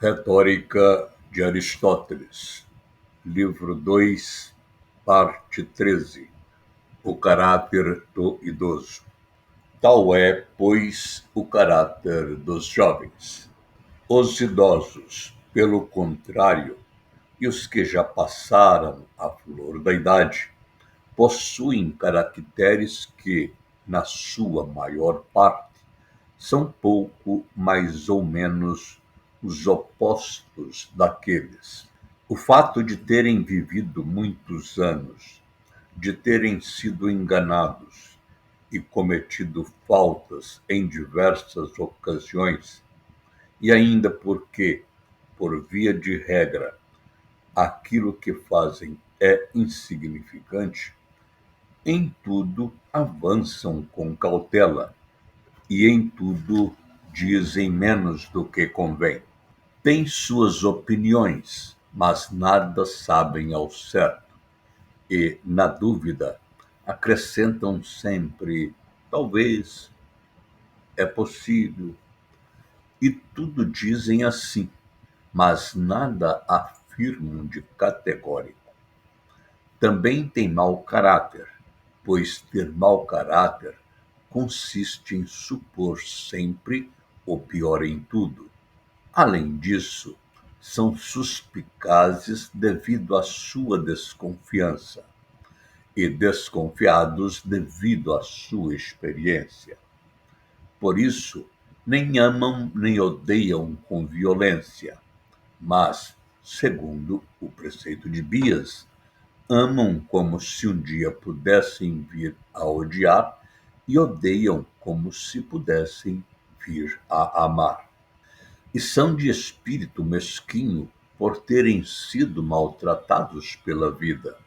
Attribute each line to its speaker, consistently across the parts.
Speaker 1: Retórica de Aristóteles, livro 2, parte 13. O caráter do idoso. Tal é, pois, o caráter dos jovens. Os idosos, pelo contrário, e os que já passaram a flor da idade, possuem caracteres que, na sua maior parte, são pouco mais ou menos os opostos daqueles. O fato de terem vivido muitos anos, de terem sido enganados e cometido faltas em diversas ocasiões, e ainda porque, por via de regra, aquilo que fazem é insignificante, em tudo avançam com cautela e em tudo dizem menos do que convém. Têm suas opiniões, mas nada sabem ao certo e, na dúvida, acrescentam sempre talvez, é possível, e tudo dizem assim, mas nada afirmam de categórico. Também têm mau caráter, pois ter mau caráter consiste em supor sempre o pior em tudo. Além disso, são suspicazes devido à sua desconfiança e desconfiados devido à sua experiência. Por isso, nem amam nem odeiam com violência, mas, segundo o preceito de Bias, amam como se um dia pudessem vir a odiar e odeiam como se pudessem vir a amar. E são de espírito mesquinho por terem sido maltratados pela vida.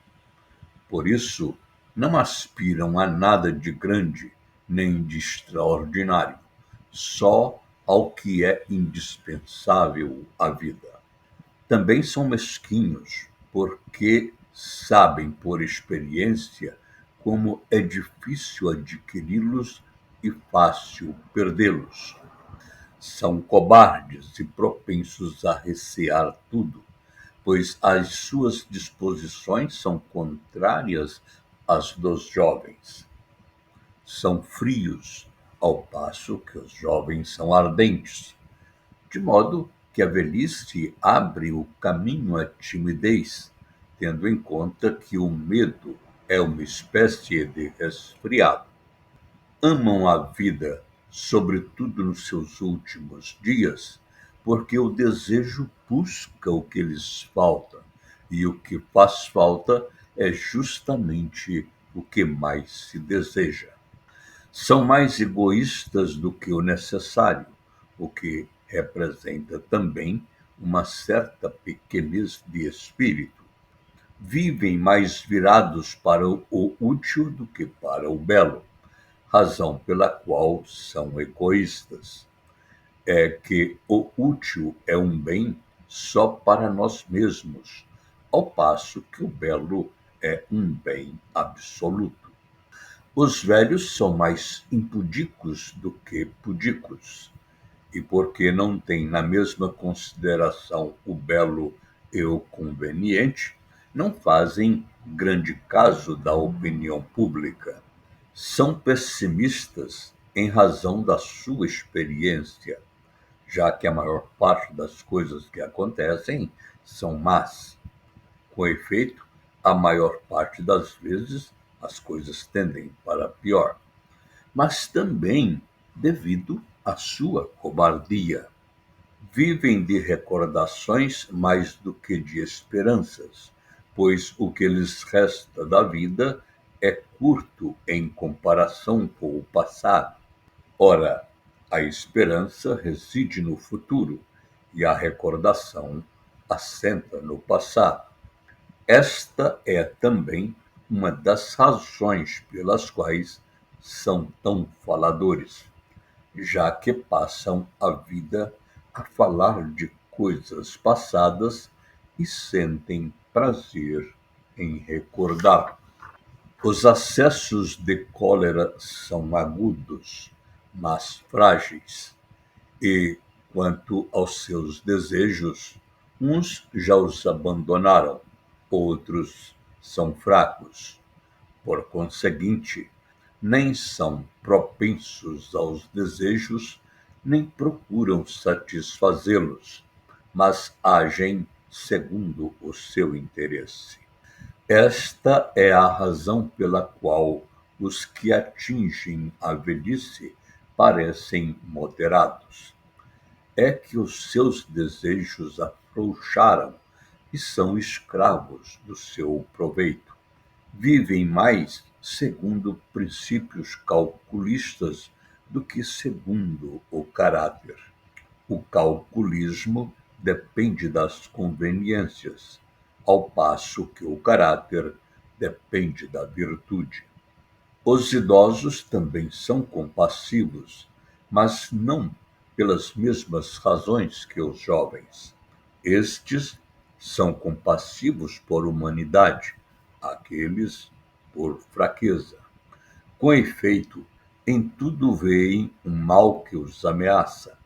Speaker 1: Por isso, não aspiram a nada de grande nem de extraordinário, só ao que é indispensável à vida. Também são mesquinhos, porque sabem por experiência como é difícil adquiri-los e fácil perdê-los. São cobardes e propensos a recear tudo, pois as suas disposições são contrárias às dos jovens. São frios, ao passo que os jovens são ardentes, de modo que a velhice abre o caminho à timidez, tendo em conta que o medo é uma espécie de resfriado. Amam a vida, sobretudo nos seus últimos dias, porque o desejo busca o que lhes falta, e o que faz falta é justamente o que mais se deseja. São mais egoístas do que o necessário, o que representa também uma certa pequenez de espírito. Vivem mais virados para o útil do que para o belo, razão pela qual são egoístas. É que o útil é um bem só para nós mesmos, ao passo que o belo é um bem absoluto. Os velhos são mais impudicos do que pudicos, e porque não têm na mesma consideração o belo e o conveniente, não fazem grande caso da opinião pública. São pessimistas em razão da sua experiência, já que a maior parte das coisas que acontecem são más. Com efeito, a maior parte das vezes as coisas tendem para pior, mas também devido à sua cobardia. Vivem de recordações mais do que de esperanças, pois o que lhes resta da vida é curto em comparação com o passado. Ora, a esperança reside no futuro e a recordação assenta no passado. Esta é também uma das razões pelas quais são tão faladores, já que passam a vida a falar de coisas passadas e sentem prazer em recordar. Os acessos de cólera são agudos, mas frágeis, e Quanto aos seus desejos, uns já os abandonaram, outros são fracos. Por conseguinte, nem são propensos aos desejos, nem procuram satisfazê-los, mas agem segundo o seu interesse. Esta é a razão pela qual os que atingem a velhice parecem moderados. É que os seus desejos afrouxaram e são escravos do seu proveito. Vivem mais segundo princípios calculistas do que segundo o caráter. O calculismo depende das conveniências, ao passo que o caráter depende da virtude. Os idosos também são compassivos, mas não pelas mesmas razões que os jovens. Estes são compassivos por humanidade, aqueles por fraqueza. Com efeito, em tudo veem um mal que os ameaça,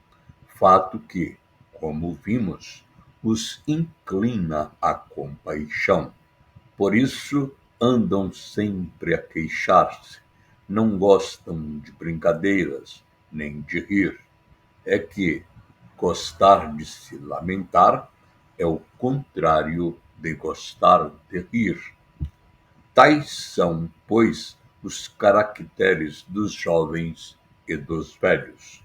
Speaker 1: fato que, como vimos, os inclina à compaixão. Por isso andam sempre a queixar-se, não gostam de brincadeiras, nem de rir. É que gostar de se lamentar é o contrário de gostar de rir. Tais são, pois, os caracteres dos jovens e dos velhos.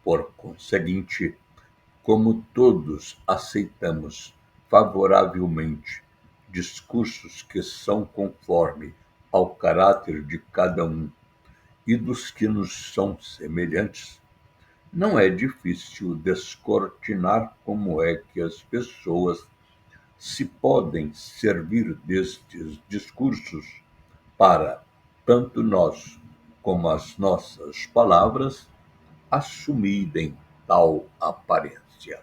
Speaker 1: Por conseguinte, como todos aceitamos favoravelmente discursos que são conforme ao caráter de cada um e dos que nos são semelhantes, não é difícil descortinar como é que as pessoas se podem servir destes discursos para, tanto nós como as nossas palavras, assumirem tal aparência.